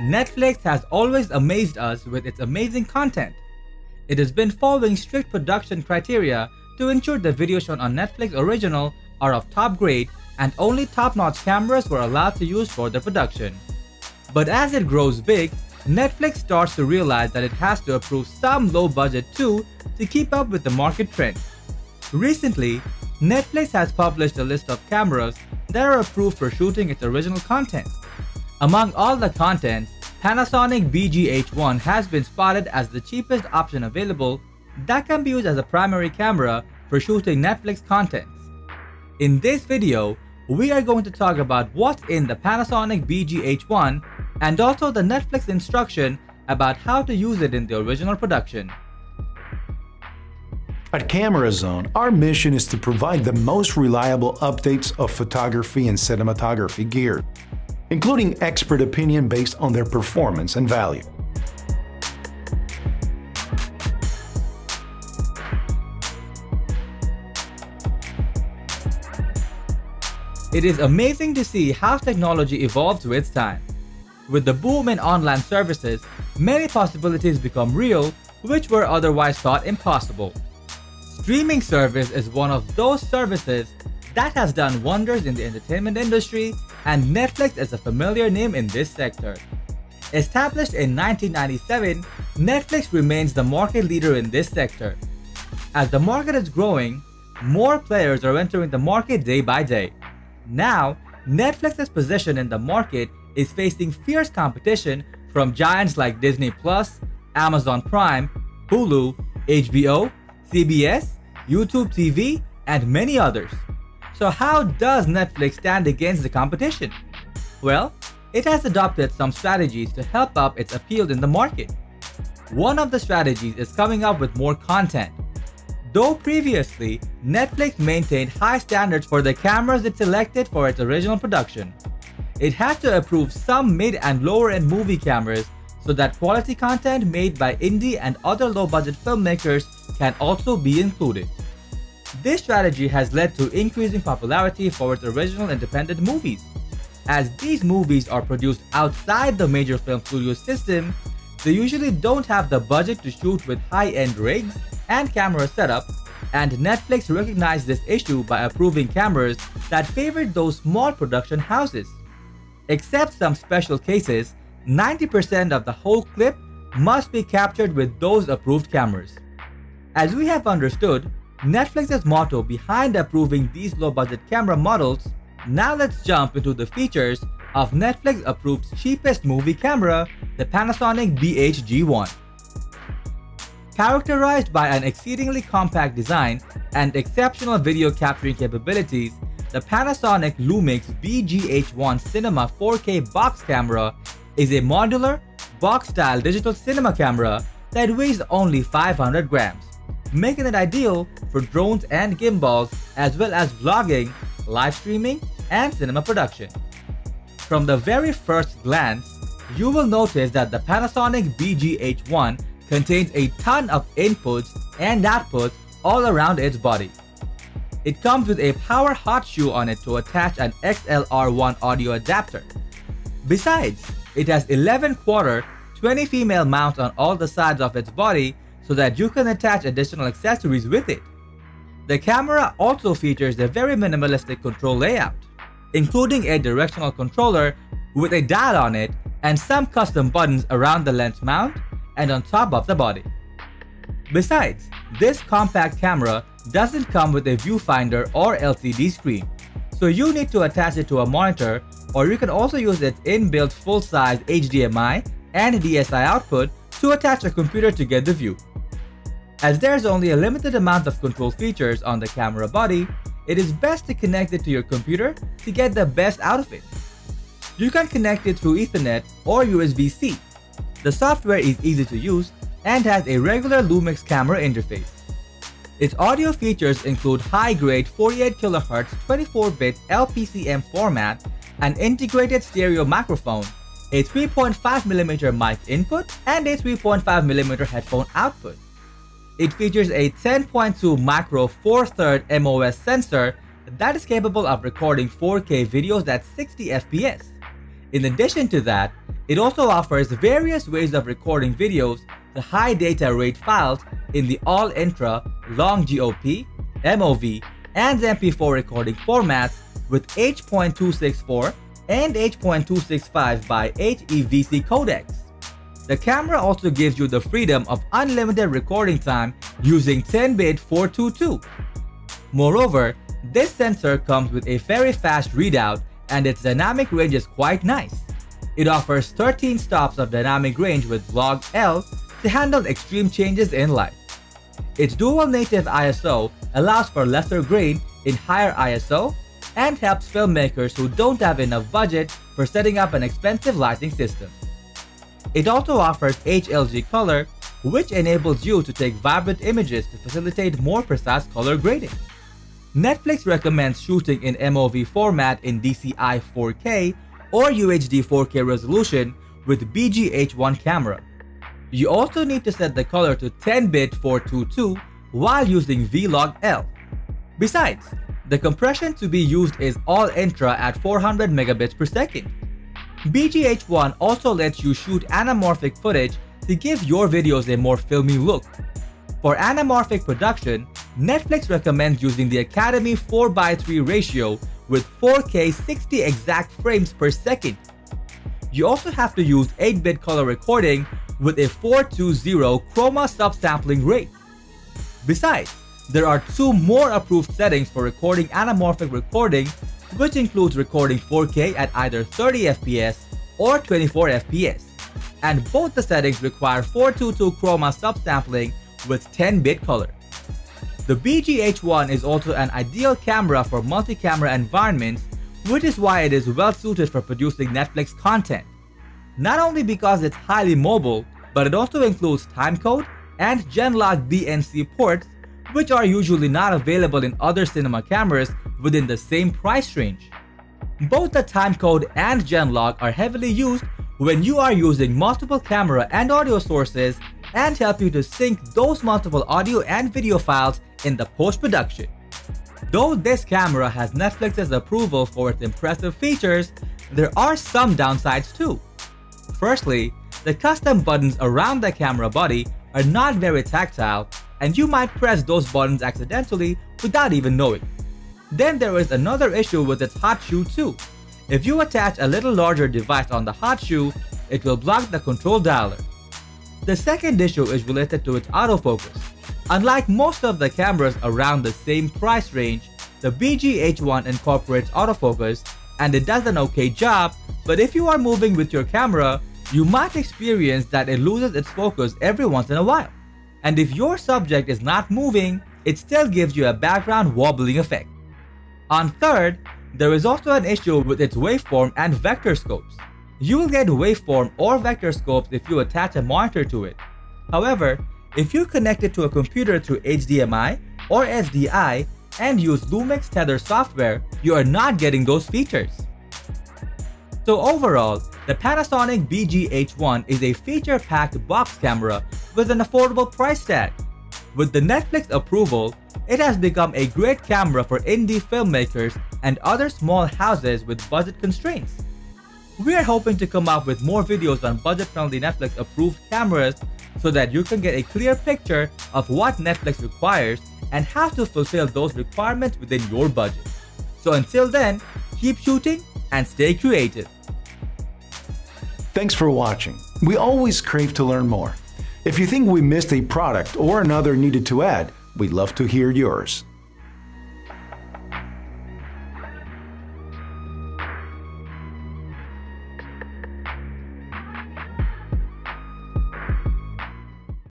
Netflix has always amazed us with its amazing content. It has been following strict production criteria to ensure the videos shown on Netflix Original are of top grade and only top-notch cameras were allowed to use for the production. But as it grows big, Netflix starts to realize that it has to approve some low budget too to keep up with the market trend. Recently, Netflix has published a list of cameras that are approved for shooting its original content. Among all the content, Panasonic BGH1 has been spotted as the cheapest option available that can be used as a primary camera for shooting Netflix content. In this video, we are going to talk about what's in the Panasonic BGH1 and also the Netflix instruction about how to use it in the original production. At Camera Zone, our mission is to provide the most reliable updates of photography and cinematography gear, including expert opinion based on their performance and value. It is amazing to see how technology evolves with time. With the boom in online services, many possibilities become real which were otherwise thought impossible. Streaming service is one of those services that has done wonders in the entertainment industry, and Netflix is a familiar name in this sector. Established in 1997, Netflix remains the market leader in this sector. As the market is growing, more players are entering the market day by day. Now, Netflix's position in the market is facing fierce competition from giants like Disney+, Amazon Prime, Hulu, HBO, CBS, YouTube TV, and many others. So how does Netflix stand against the competition? Well, it has adopted some strategies to help up its appeal in the market. One of the strategies is coming up with more content. Though previously, Netflix maintained high standards for the cameras it selected for its original production, it had to approve some mid and lower-end movie cameras so that quality content made by indie and other low-budget filmmakers can also be included. This strategy has led to increasing popularity for its original independent movies. As these movies are produced outside the major film studio system, they usually don't have the budget to shoot with high-end rigs and camera setup, and Netflix recognized this issue by approving cameras that favored those small production houses. Except some special cases, 90% of the whole clip must be captured with those approved cameras. As we have understood Netflix's motto behind approving these low-budget camera models, now let's jump into the features of Netflix approved cheapest movie camera, the Panasonic BGH1. Characterized by an exceedingly compact design and exceptional video capturing capabilities, the Panasonic Lumix BGH1 Cinema 4K box camera is a modular, box-style digital cinema camera that weighs only 500 grams, making it ideal for drones and gimbals as well as vlogging, live streaming, and cinema production. From the very first glance, you will notice that the Panasonic BGH1 contains a ton of inputs and outputs all around its body. It comes with a power hot shoe on it to attach an XLR1 audio adapter. Besides, it has 11 quarter, 20 female mounts on all the sides of its body so that you can attach additional accessories with it. The camera also features a very minimalistic control layout, including a directional controller with a dial on it and some custom buttons around the lens mount and on top of the body. Besides, this compact camera doesn't come with a viewfinder or LCD screen, so you need to attach it to a monitor, or you can also use its inbuilt full-size HDMI and DSI output to attach a computer to get the view. As there's only a limited amount of control features on the camera body, it is best to connect it to your computer to get the best out of it. You can connect it through Ethernet or USB-C. The software is easy to use and has a regular Lumix camera interface. Its audio features include high-grade 48 kHz 24-bit LPCM format, an integrated stereo microphone, a 3.5mm mic input, and a 3.5mm headphone output. It features a 10.2 micro 4/3 MOS sensor that is capable of recording 4K videos at 60 FPS. In addition to that, it also offers various ways of recording videos to high data rate files in the all-intra, long GOP, MOV, and MP4 recording formats with H.264 and H.265 by HEVC codecs. The camera also gives you the freedom of unlimited recording time using 10-bit 422. Moreover, this sensor comes with a very fast readout and its dynamic range is quite nice. It offers 13 stops of dynamic range with log L to handle extreme changes in light. Its dual native ISO allows for lesser grain in higher ISO and helps filmmakers who don't have enough budget for setting up an expensive lighting system. It also offers HLG color, which enables you to take vibrant images to facilitate more precise color grading. Netflix recommends shooting in MOV format in DCI 4K or UHD 4K resolution with BGH1 camera. You also need to set the color to 10-bit 422 while using Vlog-L. Besides, the compression to be used is all intra at 400 megabits per second. BGH1 also lets you shoot anamorphic footage to give your videos a more filmy look. For anamorphic production, Netflix recommends using the Academy 4:3 ratio with 4K 60 exact frames per second. You also have to use 8-bit color recording with a 420 chroma subsampling rate. Besides, there are two more approved settings for recording anamorphic recording, which includes recording 4K at either 30 FPS or 24 FPS, and both the settings require 422 chroma subsampling with 10-bit color. The BGH1 is also an ideal camera for multi-camera environments, which is why it is well suited for producing Netflix content. Not only because it's highly mobile, but it also includes timecode and Genlock BNC ports, which are usually not available in other cinema cameras within the same price range. Both the timecode and Genlock are heavily used when you are using multiple camera and audio sources and help you to sync those multiple audio and video files in the post-production. Though this camera has Netflix's approval for its impressive features, there are some downsides too. Firstly, the custom buttons around the camera body are not very tactile, and you might press those buttons accidentally without even knowing. Then there is another issue with its hot shoe too. If you attach a little larger device on the hot shoe, it will block the control dialer. The second issue is related to its autofocus. Unlike most of the cameras around the same price range, the BGH1 incorporates autofocus and it does an okay job, but if you are moving with your camera, you might experience that it loses its focus every once in a while. And if your subject is not moving, it still gives you a background wobbling effect. On third, there is also an issue with its waveform and vector scopes. You will get waveform or vector scopes if you attach a monitor to it. However, if you connect it to a computer through HDMI or SDI and use Lumix Tether software, you are not getting those features. So overall, the Panasonic BGH1 is a feature-packed box camera with an affordable price tag. With the Netflix approval, it has become a great camera for indie filmmakers and other small houses with budget constraints. We are hoping to come up with more videos on budget-friendly Netflix-approved cameras so that you can get a clear picture of what Netflix requires and how to fulfill those requirements within your budget. So until then, keep shooting and stay creative. Thanks for watching. We always crave to learn more. If you think we missed a product or another needed to add, we'd love to hear yours.